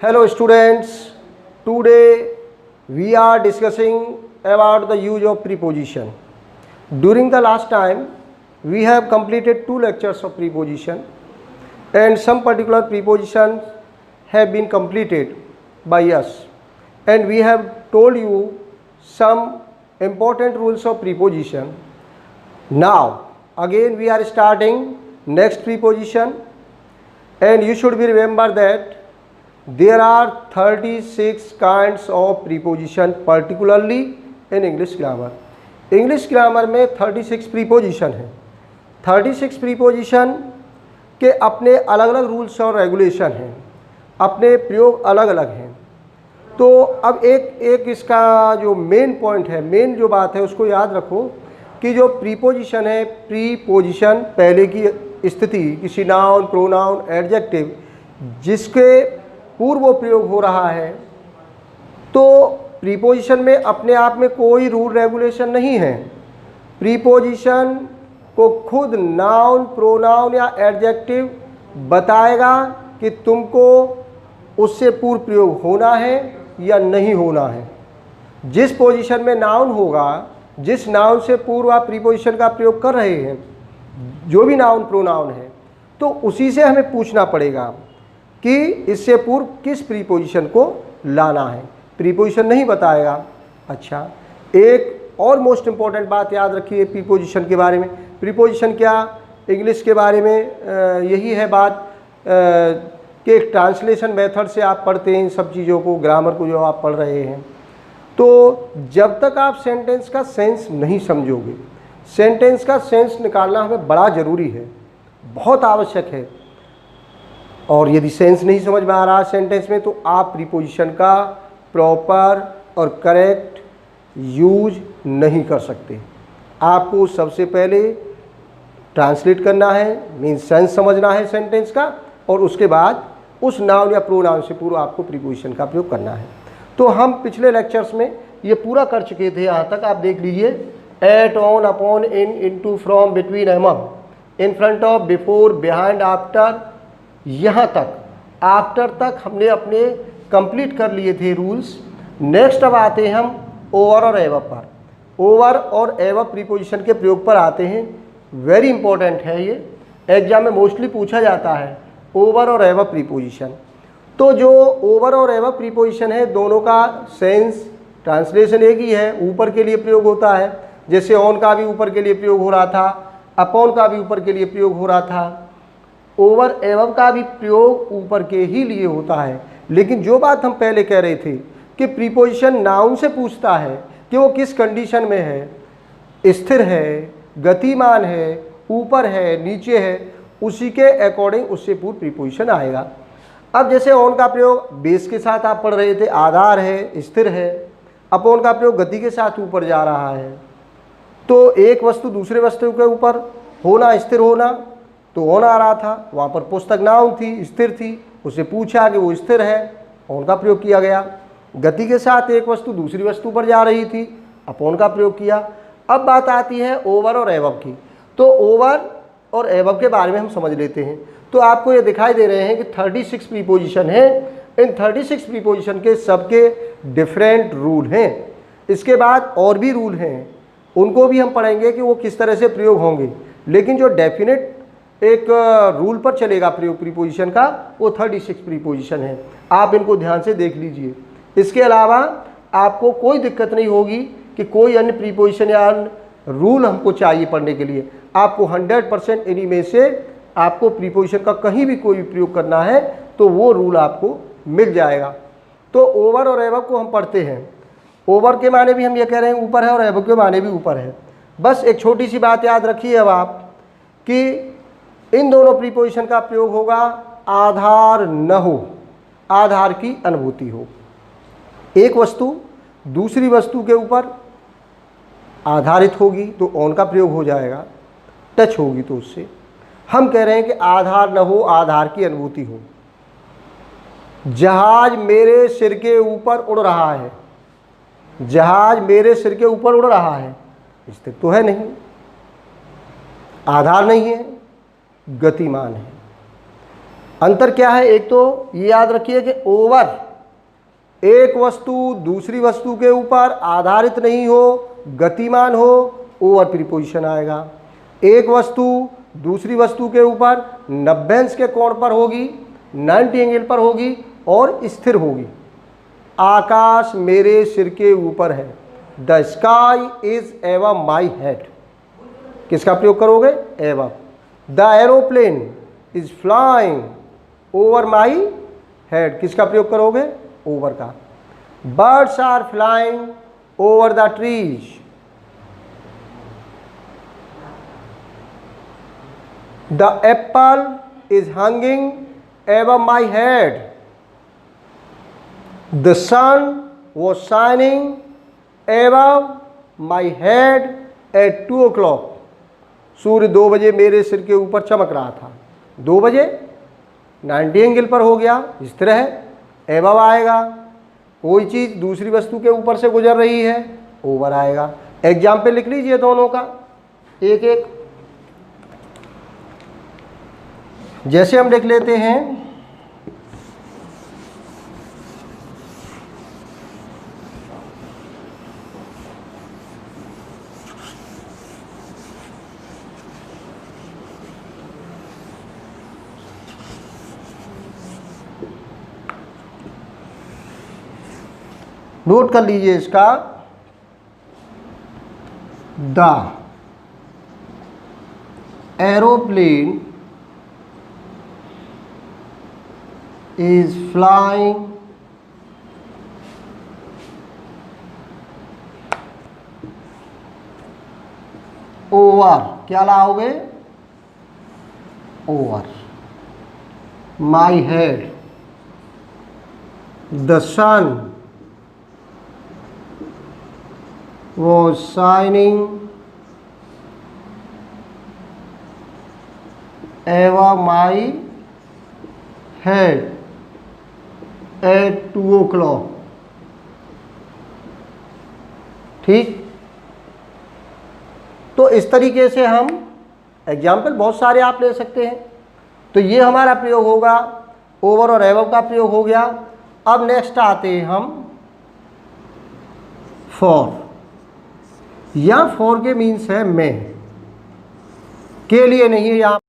Hello students, today we are discussing about the use of preposition. During the last time we have completed 2 lectures of preposition and some particular prepositions have been completed by us, and we have told you some important rules of preposition. Now again we are starting next preposition, and you should be remember that there are 36 kinds of preposition particularly in English grammar. English grammar में 36 preposition है। 36 preposition के अपने अलग अलग rules और regulation हैं, अपने प्रयोग अलग अलग हैं। तो अब एक इसका जो मेन पॉइंट है, मेन जो बात है उसको याद रखो कि जो प्रीपोजिशन है, प्रीपोजिशन पहले की स्थिति, किसी नाउन, प्रोनाउन, एडजेक्टिव जिसके पूर्व प्रयोग हो रहा है, तो प्रीपोजिशन में अपने आप में कोई रूल रेगुलेशन नहीं है। प्रीपोजिशन को खुद नाउन, प्रोनाउन या एडजेक्टिव बताएगा कि तुमको उससे पूर्व प्रयोग होना है या नहीं होना है। जिस पोजीशन में नाउन होगा, जिस नाउन से पूर्व आप प्रीपोजिशन का प्रयोग कर रहे हैं, जो भी नाउन प्रोनाउन है, तो उसी से हमें पूछना पड़ेगा कि इससे पूर्व किस प्रीपोजिशन को लाना है। प्रीपोजिशन नहीं बताएगा। अच्छा, एक और मोस्ट इम्पॉर्टेंट बात याद रखिए प्रीपोजिशन के बारे में। प्रीपोजिशन क्या, इंग्लिश के बारे में यही है बात कि एक ट्रांसलेशन मेथड से आप पढ़ते हैं इन सब चीज़ों को, ग्रामर को जो आप पढ़ रहे हैं। तो जब तक आप सेंटेंस का सेंस नहीं समझोगे, सेंटेंस का सेंस निकालना हमें बड़ा ज़रूरी है, बहुत आवश्यक है। और यदि सेंस नहीं समझ में आ रहा सेंटेंस में, तो आप प्रीपोजिशन का प्रॉपर और करेक्ट यूज नहीं कर सकते। आपको सबसे पहले ट्रांसलेट करना है, मीन्स सेंस समझना है सेंटेंस का, और उसके बाद उस नाउन या प्रोनाउन से पूर्व आपको प्रीपोजिशन का प्रयोग करना है। तो हम पिछले लेक्चर्स में ये पूरा कर चुके थे। यहाँ तक आप देख लीजिए, at, on, upon, in, into, from, between, among, in front of, before, behind, after, यहाँ तक, आफ्टर तक हमने अपने कंप्लीट कर लिए थे रूल्स। नेक्स्ट अब आते हैं हम ओवर और एवब पर। ओवर और एवब प्रीपोजिशन के प्रयोग पर आते हैं। वेरी इंपॉर्टेंट है ये, एग्जाम में मोस्टली पूछा जाता है ओवर और एवब प्रीपोजिशन। तो जो ओवर और एवब प्रीपोजिशन है, दोनों का सेंस ट्रांसलेशन एक ही है, ऊपर के लिए प्रयोग होता है। जैसे ऑन का भी ऊपर के लिए प्रयोग हो रहा था, अपॉन का भी ऊपर के लिए प्रयोग हो रहा था, ओवर एवब का भी प्रयोग ऊपर के ही लिए होता है। लेकिन जो बात हम पहले कह रहे थे कि प्रीपोजिशन नाउन से पूछता है कि वो किस कंडीशन में है, स्थिर है, गतिमान है, ऊपर है, नीचे है, उसी के अकॉर्डिंग उससे पूर्व प्रीपोजिशन आएगा। अब जैसे ऑन का प्रयोग बेस के साथ आप पढ़ रहे थे, आधार है, स्थिर है। अपॉन का प्रयोग गति के साथ ऊपर जा रहा है। तो एक वस्तु दूसरे वस्तु के ऊपर होना, स्थिर होना, तो ऑन आ रहा था, वहाँ पर पुस्तक नाउन थी, स्थिर थी, उसे पूछा कि वो स्थिर है, ऑन का प्रयोग किया गया। गति के साथ एक वस्तु दूसरी वस्तु पर जा रही थी, अपॉन का प्रयोग किया। अब बात आती है ओवर और एवब की। तो ओवर और एवब के बारे में हम समझ लेते हैं। तो आपको ये दिखाई दे रहे हैं कि 36 प्रीपोजिशन है। इन 36 प्रीपोजिशन के सबके डिफरेंट रूल हैं। इसके बाद और भी रूल हैं, उनको भी हम पढ़ेंगे कि वो किस तरह से प्रयोग होंगे। लेकिन जो डेफिनेट एक रूल पर चलेगा प्रयोग प्रीपोजिशन का, वो 36 प्रीपोजिशन है। आप इनको ध्यान से देख लीजिए। इसके अलावा आपको कोई दिक्कत नहीं होगी कि कोई अन्य प्रीपोजिशन या अन्य रूल हमको चाहिए पढ़ने के लिए। आपको 100% इन्हीं में से आपको प्रीपोजिशन का कहीं भी कोई प्रयोग करना है तो वो रूल आपको मिल जाएगा। तो ओवर और एवब को हम पढ़ते हैं। ओवर के माने भी हम ये कह रहे हैं ऊपर है, और एवब के माने भी ऊपर है। बस एक छोटी सी बात याद रखिए अब आप कि इन दोनों प्रीपोजिशन का प्रयोग होगा आधार न हो, आधार की अनुभूति हो। एक वस्तु दूसरी वस्तु के ऊपर आधारित होगी तो ऑन का प्रयोग हो जाएगा, टच होगी तो उससे। हम कह रहे हैं कि आधार न हो, आधार की अनुभूति हो। जहाज मेरे सिर के ऊपर उड़ रहा है, जहाज मेरे सिर के ऊपर उड़ रहा है, स्थिर तो है नहीं, आधार नहीं है, गतिमान है। अंतर क्या है? एक तो ये याद रखिए कि ओवर एक वस्तु दूसरी वस्तु के ऊपर आधारित नहीं हो, गतिमान हो, ओवर प्रीपोजिशन आएगा। एक वस्तु दूसरी वस्तु के ऊपर 90 अंश के कोण पर होगी, 90 एंगल पर होगी और स्थिर होगी। आकाश मेरे सिर के ऊपर है। द स्काई इज एवम माई हेड। किसका प्रयोग करोगे? Above. The aeroplane is flying over my head. किसका प्रयोग करोगे? ओवर का। Birds are flying over the trees. The apple is hanging above my head. The sun was shining above my head at 2 o'clock. सूर्य 2 बजे मेरे सिर के ऊपर चमक रहा था। 2 बजे 90 एंगल पर हो गया, स्थिर है, एबव आएगा। कोई चीज़ दूसरी वस्तु के ऊपर से गुजर रही है, ओवर आएगा। एग्जाम्पल लिख लीजिए दोनों का एक एक। जैसे हम लिख लेते हैं, नोट कर लीजिए इसका। The aeroplane is flying over, क्या लाओगे? Over my head. The sun was shining over my head at 2 o'clock। ठीक। तो इस तरीके से हम एग्जाम्पल बहुत सारे आप ले सकते हैं। तो ये हमारा प्रयोग होगा, ओवर और एबव का प्रयोग हो गया। अब नेक्स्ट आते हैं हम फॉर। या फॉर के मीन्स है मैं, के लिए नहीं है यहाँ।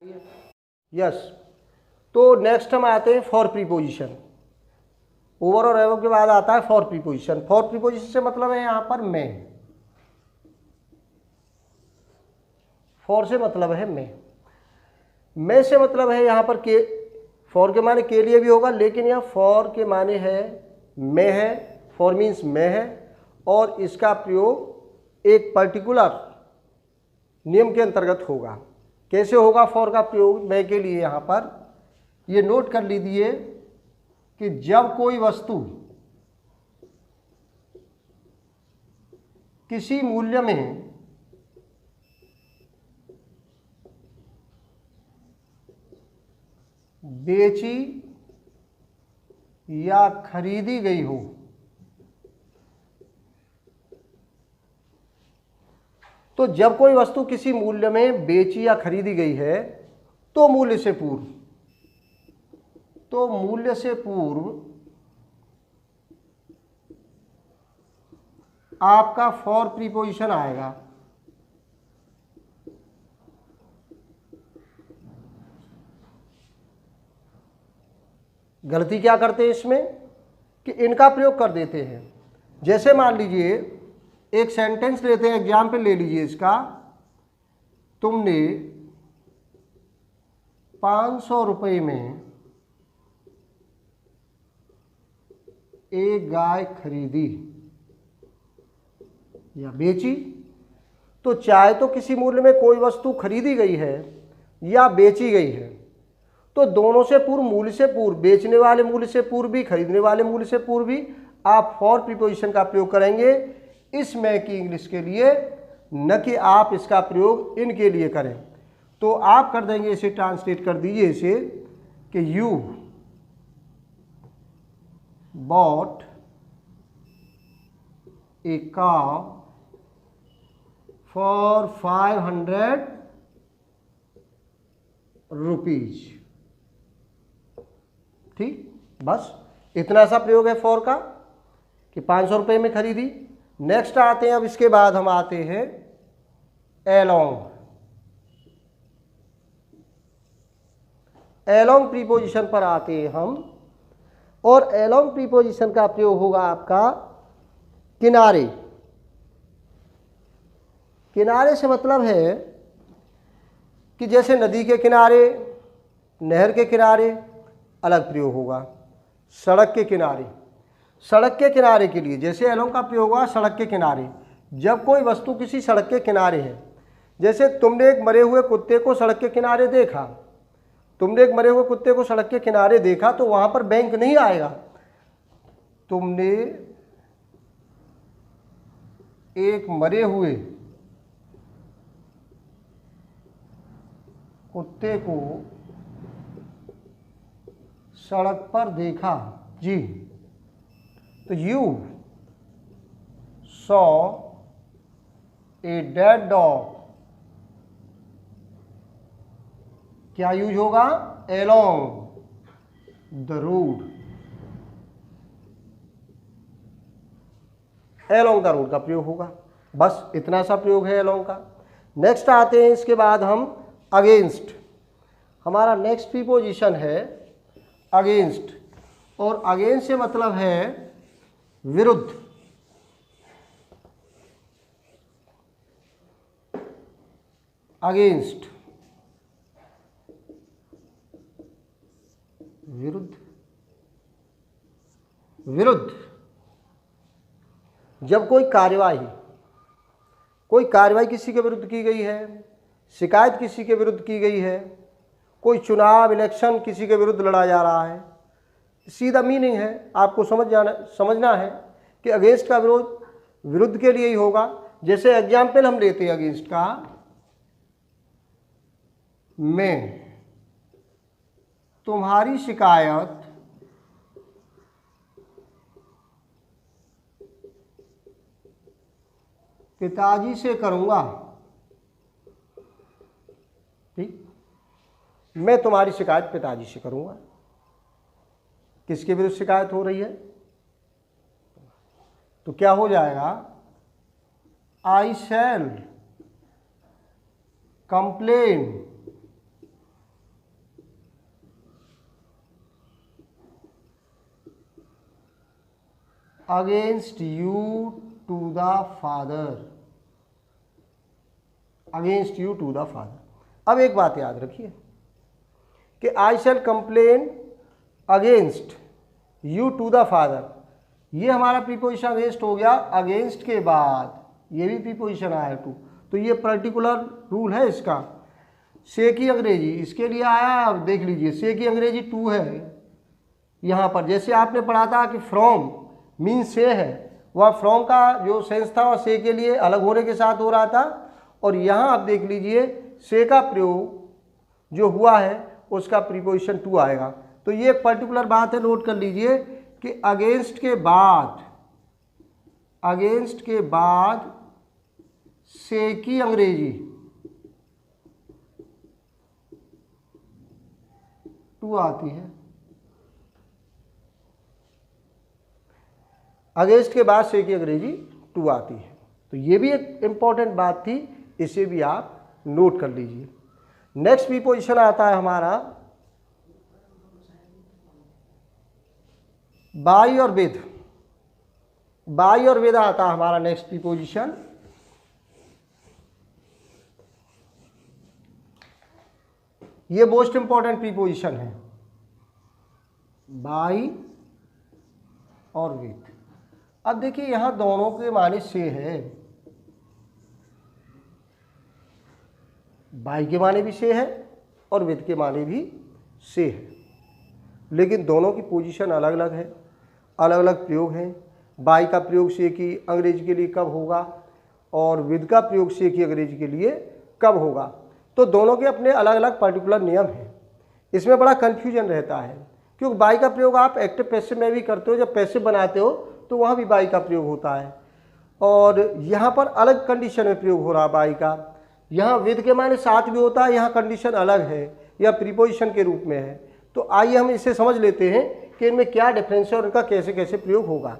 यस। तो नेक्स्ट हम आते हैं फॉर प्रीपोजिशन। ओवर और एबव के बाद आता है फॉर प्रीपोजिशन। फॉर प्रीपोजिशन से मतलब है यहाँ पर मैं। फॉर से मतलब है मैं से मतलब है यहाँ पर के। फॉर के माने के लिए भी होगा, लेकिन यह फॉर के माने है मैं है। फॉर मीन्स मैं है, और इसका प्रयोग एक पर्टिकुलर नियम के अंतर्गत होगा। कैसे होगा फॉर का प्रयोग मैं के लिए? यहाँ पर ये नोट कर लीजिए कि जब कोई वस्तु किसी मूल्य में बेची या खरीदी गई हो, तो जब कोई वस्तु किसी मूल्य में बेची या खरीदी गई है तो मूल्य से पूर्व आपका फॉर प्रीपोजिशन आएगा। गलती क्या करते हैं इसमें कि इनका प्रयोग कर देते हैं। जैसे मान लीजिए एक सेंटेंस लेते हैं, एग्जाम्पल ले लीजिए इसका। तुमने 500 रुपये में एक गाय खरीदी या बेची। तो चाहे तो किसी मूल्य में कोई वस्तु खरीदी गई है या बेची गई है, तो दोनों से पूर्व, मूल्य से पूर्व, बेचने वाले मूल्य से पूर्व भी, खरीदने वाले मूल्य से पूर्व भी आप फॉर प्रीपोजिशन का प्रयोग करेंगे इस मैं की इंग्लिश के लिए, न कि आप इसका प्रयोग इनके लिए करें। तो आप कर देंगे, इसे ट्रांसलेट कर दीजिए इसे कि you bought a cow for 500 rupees. ठीक, बस इतना सा प्रयोग है फॉर का कि 500 रुपये में खरीदी। नेक्स्ट आते हैं, अब इसके बाद हम आते हैं एलोंग। एलोंग प्रीपोजिशन पर आते हैं हम, और एलोंग प्रीपोजिशन का प्रयोग होगा आपका किनारे। किनारे से मतलब है कि जैसे नदी के किनारे, नहर के किनारे अलग प्रयोग होगा, सड़क के किनारे। सड़क के किनारे के लिए जैसे एलोंग का प्रयोग हुआ सड़क के किनारे, जब कोई वस्तु किसी सड़क के किनारे है, जैसे तुमने एक मरे हुए कुत्ते को सड़क के किनारे देखा, तुमने एक मरे हुए कुत्ते को सड़क के किनारे देखा तो वहाँ पर बैंक नहीं आएगा। तुमने एक मरे हुए कुत्ते को सड़क पर देखा जी, तो you saw a dead dog, क्या यूज होगा? Along the road. Along the road का प्रयोग होगा, बस इतना सा प्रयोग है एलोंग का। नेक्स्ट आते हैं, इसके बाद हम अगेंस्ट। हमारा नेक्स्ट प्रीपोजिशन है अगेंस्ट, और अगेंस्ट से मतलब है विरुद्ध। अगेंस्ट विरुद्ध, विरुद्ध। जब कोई कार्यवाही किसी के विरुद्ध की गई है, शिकायत किसी के विरुद्ध की गई है, कोई चुनाव इलेक्शन किसी के विरुद्ध लड़ा जा रहा है, सीधा मीनिंग है, आपको समझना है कि अगेंस्ट का विरोध विरुद्ध के लिए ही होगा। जैसे एग्जाम्पल हम लेते हैं अगेंस्ट का, मैं तुम्हारी शिकायत पिताजी से करूंगा। ठीक, मैं तुम्हारी शिकायत पिताजी से करूंगा। किसके विरुद्ध शिकायत हो रही है? तो क्या हो जाएगा? I shall complain against you to the father. Against you to the father. अब एक बात याद रखिए कि I shall complain against you to the father, ये हमारा प्रीपोजिशन अगेंस्ट हो गया। अगेंस्ट के बाद ये भी प्रीपोजिशन आया टू, तो ये पर्टिकुलर रूल है इसका। से की अंग्रेजी इसके लिए आया, अब देख लीजिए, से की अंग्रेजी टू है यहाँ पर। जैसे आपने पढ़ा था कि फ्रॉम मीन से है, वह फ्रॉम का जो सेंस था वह से के लिए अलग होने के साथ हो रहा था, और यहाँ आप देख लीजिए से का प्रयोग जो हुआ है उसका प्रीपोजिशन टू आएगा। तो ये एक पर्टिकुलर बात है, नोट कर लीजिए कि अगेंस्ट के बाद से की अंग्रेजी टू आती है। अगेंस्ट के बाद से की अंग्रेजी टू आती है। तो ये भी एक इंपॉर्टेंट बात थी, इसे भी आप नोट कर लीजिए। नेक्स्ट प्रीपोजिशन आता है हमारा बाई और विद। बाई और विद आता है हमारा नेक्स्ट प्रीपोजिशन। ये मोस्ट इंपॉर्टेंट प्रीपोजिशन है, बाई और विद। अब देखिए यहां दोनों के माने से है, बाई के माने भी से है और विद के माने भी से है, लेकिन दोनों की पोजीशन अलग अलग है, अलग अलग प्रयोग हैं। बाई का प्रयोग से की अंग्रेजी के लिए कब होगा और विद का प्रयोग से की अंग्रेजी के लिए कब होगा, तो दोनों के अपने अलग अलग पर्टिकुलर नियम हैं। इसमें बड़ा कन्फ्यूजन रहता है, क्योंकि बाई का प्रयोग आप एक्टिव पैसिव में भी करते हो, जब पैसिव बनाते हो तो वहाँ भी बाई का प्रयोग होता है, और यहाँ पर अलग कंडीशन में प्रयोग हो रहा है बाई का। यहाँ विद के माने साथ भी होता है, यहाँ कंडीशन अलग है या प्रीपोजिशन के रूप में है। तो आइए हम इसे समझ लेते हैं कि इनमें क्या डिफरेंस है और इनका कैसे कैसे प्रयोग होगा।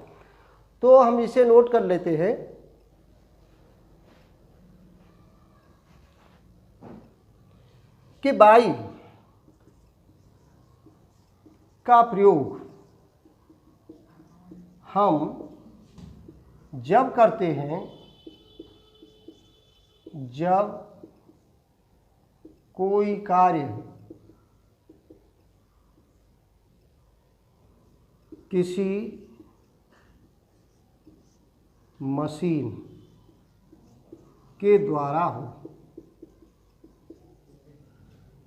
तो हम इसे नोट कर लेते हैं कि बाई का प्रयोग हम जब करते हैं जब कोई कार्य किसी मशीन के द्वारा हो,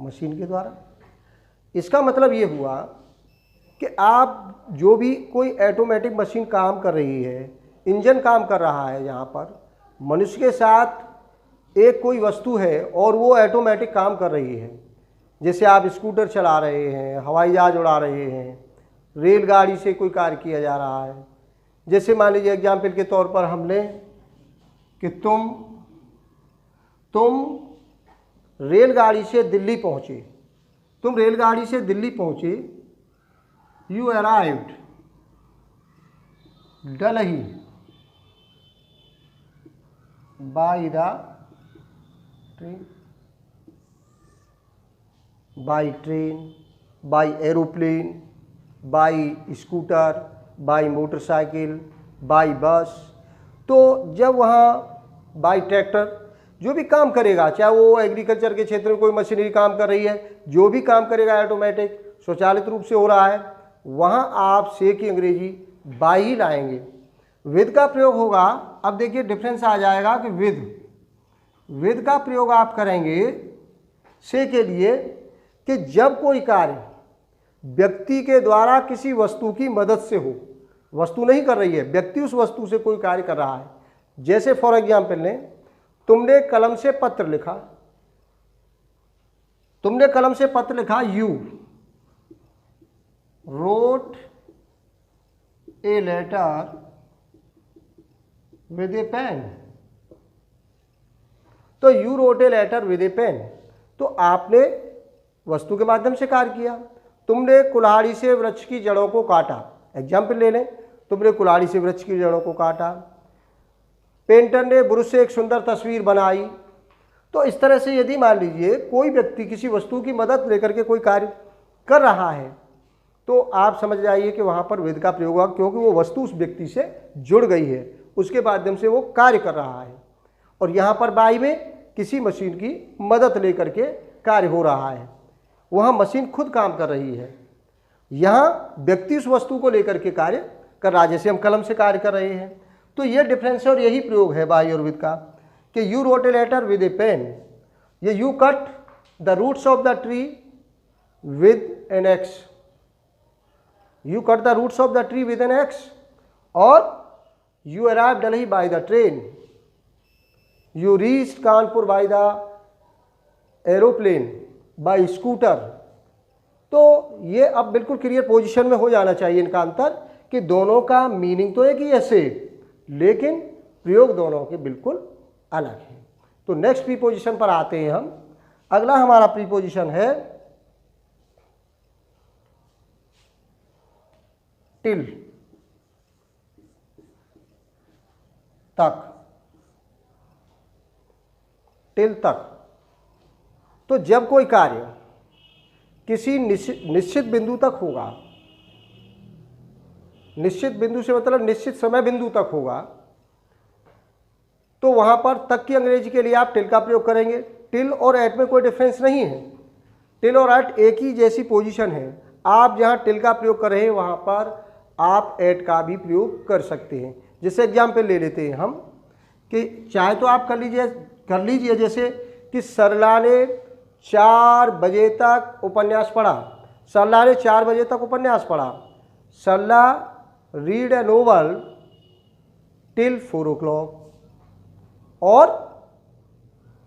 मशीन के द्वारा। इसका मतलब ये हुआ कि आप जो भी कोई ऑटोमेटिक मशीन काम कर रही है, इंजन काम कर रहा है, यहाँ पर मनुष्य के साथ एक कोई वस्तु है और वो ऑटोमेटिक काम कर रही है। जैसे आप स्कूटर चला रहे हैं, हवाई जहाज उड़ा रहे हैं, रेलगाड़ी से कोई कार्य किया जा रहा है। जैसे मान लीजिए एग्जाम्पल के तौर पर हम लें कि तुम रेलगाड़ी से दिल्ली पहुँचे, तुम रेलगाड़ी से दिल्ली पहुँचे, you arrived Delhi by the train, by train, by aeroplane, by scooter, by motorcycle, by bus. तो जब वहाँ बाय ट्रैक्टर जो भी काम करेगा, चाहे वो एग्रीकल्चर के क्षेत्र में कोई मशीनरी काम कर रही है, जो भी काम करेगा ऑटोमेटिक स्वचालित रूप से हो रहा है, वहाँ आप से की अंग्रेजी बाय ही लाएंगे। विद का प्रयोग होगा। अब देखिए डिफरेंस आ जाएगा कि विद का प्रयोग आप करेंगे से के लिए कि जब कोई कार्य व्यक्ति के द्वारा किसी वस्तु की मदद से हो, वस्तु नहीं कर रही है, व्यक्ति उस वस्तु से कोई कार्य कर रहा है। जैसे फॉर एग्जाम्पल ने तुमने कलम से पत्र लिखा, तुमने कलम से पत्र लिखा, you wrote a letter with a pen. तो you wrote a letter with a pen, तो आपने वस्तु के माध्यम से कार्य किया। तुमने कुल्हाड़ी से वृक्ष की जड़ों को काटा, एग्जाम्पल ले लें, तुमने कुल्हाड़ी से वृक्ष की जड़ों को काटा। पेंटर ने ब्रश से एक सुंदर तस्वीर बनाई। तो इस तरह से यदि मान लीजिए कोई व्यक्ति किसी वस्तु की मदद लेकर के कोई कार्य कर रहा है, तो आप समझ जाइए कि वहाँ पर विद का प्रयोग होगा, क्योंकि वो वस्तु उस व्यक्ति से जुड़ गई है, उसके माध्यम से वो कार्य कर रहा है। और यहाँ पर बाय में किसी मशीन की मदद लेकर के कार्य हो रहा है, वहाँ मशीन खुद काम कर रही है, यहाँ व्यक्ति उस वस्तु को लेकर के कार्य कर रहा है, जैसे हम कलम से कार्य कर रहे हैं। तो ये डिफरेंस है और यही प्रयोग है बाय और विद का कि you wrote a letter with a pen, ये you cut the roots of the tree with an axe, you cut the roots of the tree with an axe, और you arrive Delhi by the train, you reached Kanpur by the aeroplane, by scooter. तो ये अब बिल्कुल clear position में हो जाना चाहिए इनका अंतर कि दोनों का मीनिंग तो एक ही है सेम, लेकिन प्रयोग दोनों के बिल्कुल अलग है। तो नेक्स्ट प्रीपोजिशन पर आते हैं हम। अगला हमारा प्रीपोजिशन है टिल, तक, टिल तक। तो जब कोई कार्य किसी निश्चित बिंदु तक होगा, निश्चित बिंदु से मतलब निश्चित समय बिंदु तक होगा, तो वहां पर तक की अंग्रेजी के लिए आप टिल का प्रयोग करेंगे। टिल और एट में कोई डिफरेंस नहीं है, टिल और एट एक ही जैसी पोजीशन है। आप जहां टिल का प्रयोग कर रहे हैं वहां पर आप एट का भी प्रयोग कर सकते हैं। जैसे एग्जाम्पल ले लेते हैं हम कि चाहे तो आप कर लीजिए जैसे कि सरला ने 4 बजे तक उपन्यास पढ़ा, सरला ने 4 बजे तक उपन्यास पढ़ा। Sarla read a novel till 4 o'clock और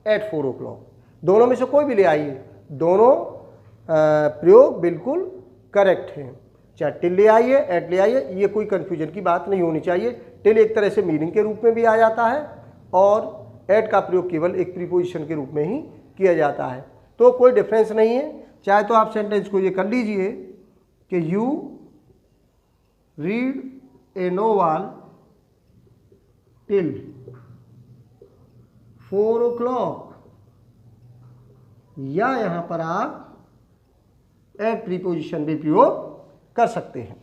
एट 4 o'clock, दोनों में से कोई भी ले आइए, दोनों प्रयोग बिल्कुल करेक्ट हैं। चाहे टिल ले आइए एट ले आइए, ये कोई कन्फ्यूजन की बात नहीं होनी चाहिए। टिल एक तरह से मीनिंग के रूप में भी आ जाता है और एट का प्रयोग केवल एक प्रीपोजिशन के रूप में ही किया जाता है। तो कोई डिफरेंस नहीं है, चाहे तो आप सेंटेंस को ये कर लीजिए कि you read a novel till 4 o'clock, या यहाँ पर आप एट प्रीपोजिशन भी प्रयोग कर सकते हैं।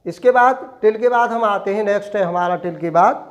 इसके बाद टिल के बाद हम आते हैं, नेक्स्ट है हमारा टिल के बाद